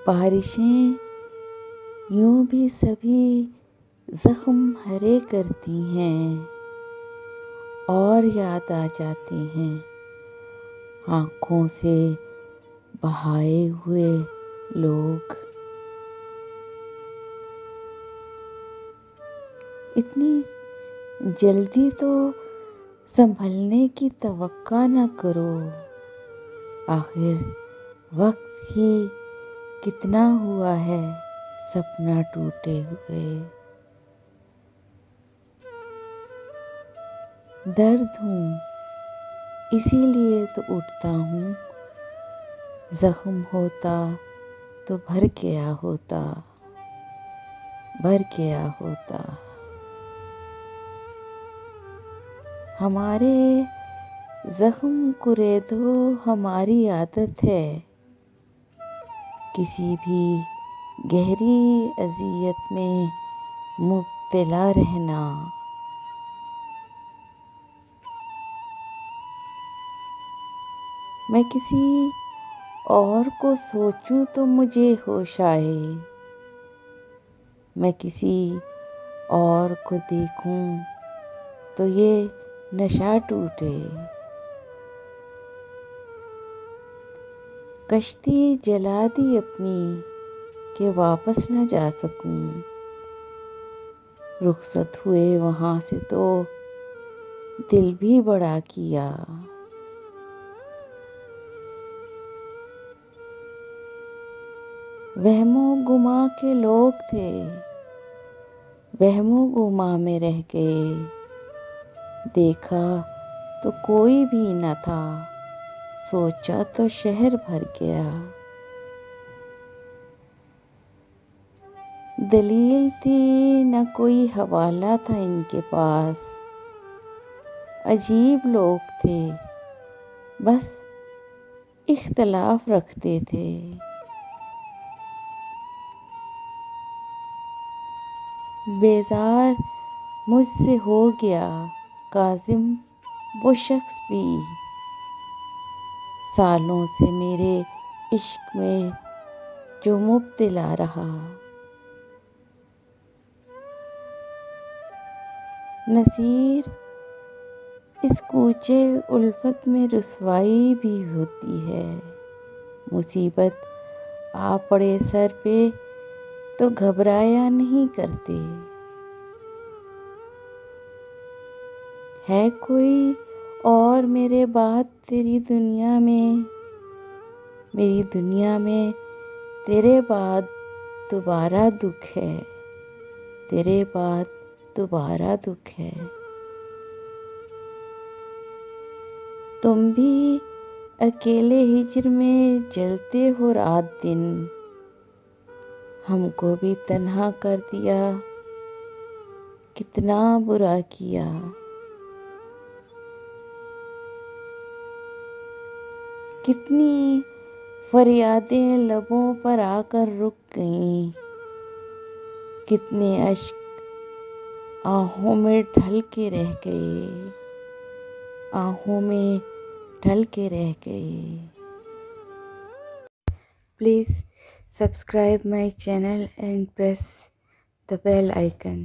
बारिशें यूं भी सभी जख्म हरे करती हैं और याद आ जाती हैं आँखों से बहाए हुए लोग। इतनी जल्दी तो संभलने की तवक्का न करो, आखिर वक्त ही कितना हुआ है सपना टूटे हुए। दर्द हूँ इसीलिए तो उठता हूँ, जख्म होता तो भर गया होता, भर गया होता। हमारे जख्म कुरेदो हमारी आदत है, किसी भी गहरी अज़ियत में मुब्तला रहना। मैं किसी और को सोचूं तो मुझे होश आए, मैं किसी और को देखूं तो ये नशा टूटे। कश्ती जला दी अपनी कि वापस न जा सकूं, रुखसत हुए वहाँ से तो दिल भी बड़ा किया। वहमो गुमा के लोग थे, वहमो गुमा में रह गए, देखा तो कोई भी न था, सोचा तो शहर भर गया। दलील थी न कोई हवाला था इनके पास, अजीब लोग थे बस इख्तलाफ रखते थे। बेजार मुझसे हो गया काजिम वो शख्स भी, सालों से मेरे इश्क में जो मुब्तला रहा। नसीर इस कूचे उल्फत में रुसवाई भी होती है, मुसीबत आ पड़े सर पे तो घबराया नहीं करते। है कोई और मेरे बाद तेरी दुनिया में, मेरी दुनिया में तेरे बाद दोबारा दुख है, तेरे बाद दोबारा दुख है। तुम भी अकेले हिज्र में जलते हो रात दिन, हमको भी तन्हा कर दिया, कितना बुरा किया। कितनी फरियादें लबों पर आकर रुक गईं, कितने अश्क आहों में ढल के रह गए, आहों में ढल के रह गए। Please subscribe my channel and press the bell icon.